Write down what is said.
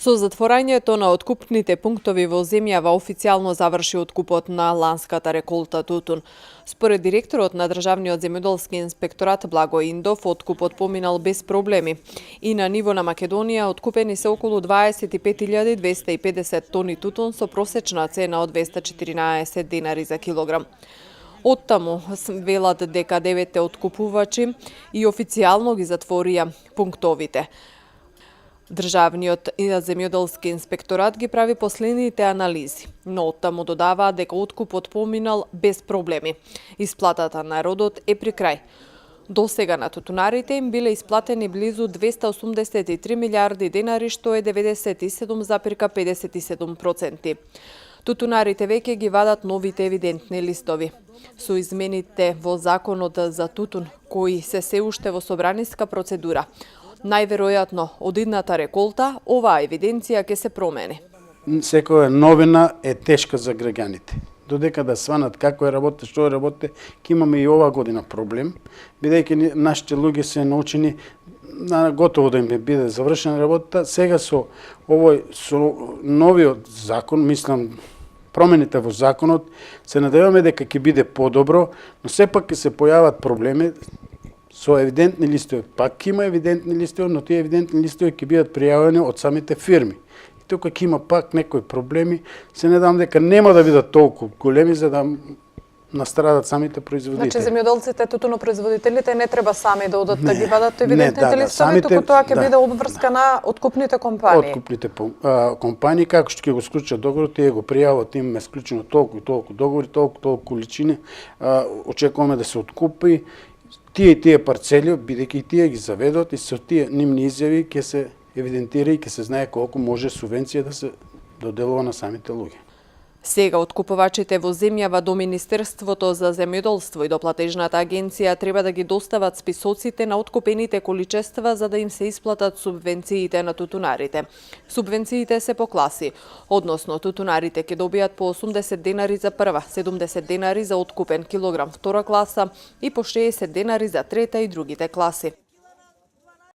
Со затворањето на откупните пунктови во земјава официјално заврши откупот на ланската реколта тутун. Според директорот на Државниот земјоделски инспекторат Благо Индов, откупот поминал без проблеми. И на ниво на Македонија откупени се околу 25.250 тони тутун со просечна цена од 214 денари за килограм. Оттаму велат дека 9 откупувачи и официјално ги затворија пунктовите. Државниот земјоделски инспекторат ги прави последните анализи, но оттаму додаваа дека откупот поминал без проблеми. Исплатата на родот е при крај. До сега на тутунарите им биле исплатени близу 283 милиарди денари, што е 97,57%. Тутунарите веќе ги вадат новите евидентни листови. Со измените во Законот за тутун, кои се уште во собраниска процедура, најверојатно од идната реколта, оваа евиденција ќе се промени. Секоја новина е тешка за граѓаните. Додека да сванат како е работа, што е работа, ќе имаме и оваа година проблем, бидејќи нашите луѓе се научени готово да им биде завршена работа. Сега со новиот закон, мислам, промените во законот, се надеваме дека ќе биде подобро, но сепак ќе се појават проблеми со евидентни листови. Пак има евидентни листови, но тие евидентни листови ќе бидат пријавени од самите фирми. И тука ќе има пак некои проблеми, се надевам дека нема да бидат толку големи за да настрадат самите производители. Значи земјоделците, тутунопроизводителите не треба сами да одат да ги вадат евидентните листови, туку тоа ќе биде обврска на откупните компании. Откупните компании, како што ќе го склучат договор, тие го пријават, имаме склучено толку и толку договори, толку количини, очекуваме да се откупи тие парцели, бидејќи и тие ги заведат и со тие нивни изјави ќе се евидентира и ќе се знае колку може субвенција да се доделува на самите луѓе. Сега откупувачите во земјава до Министерството за земјоделство и до платежната агенција треба да ги достават списоците на откупените количества за да им се исплатат субвенциите на тутунарите. Субвенциите се по класи, односно тутунарите ќе добијат по 80 денари за прва, 70 денари за откупен килограм втора класа и по 60 денари за трета и другите класи.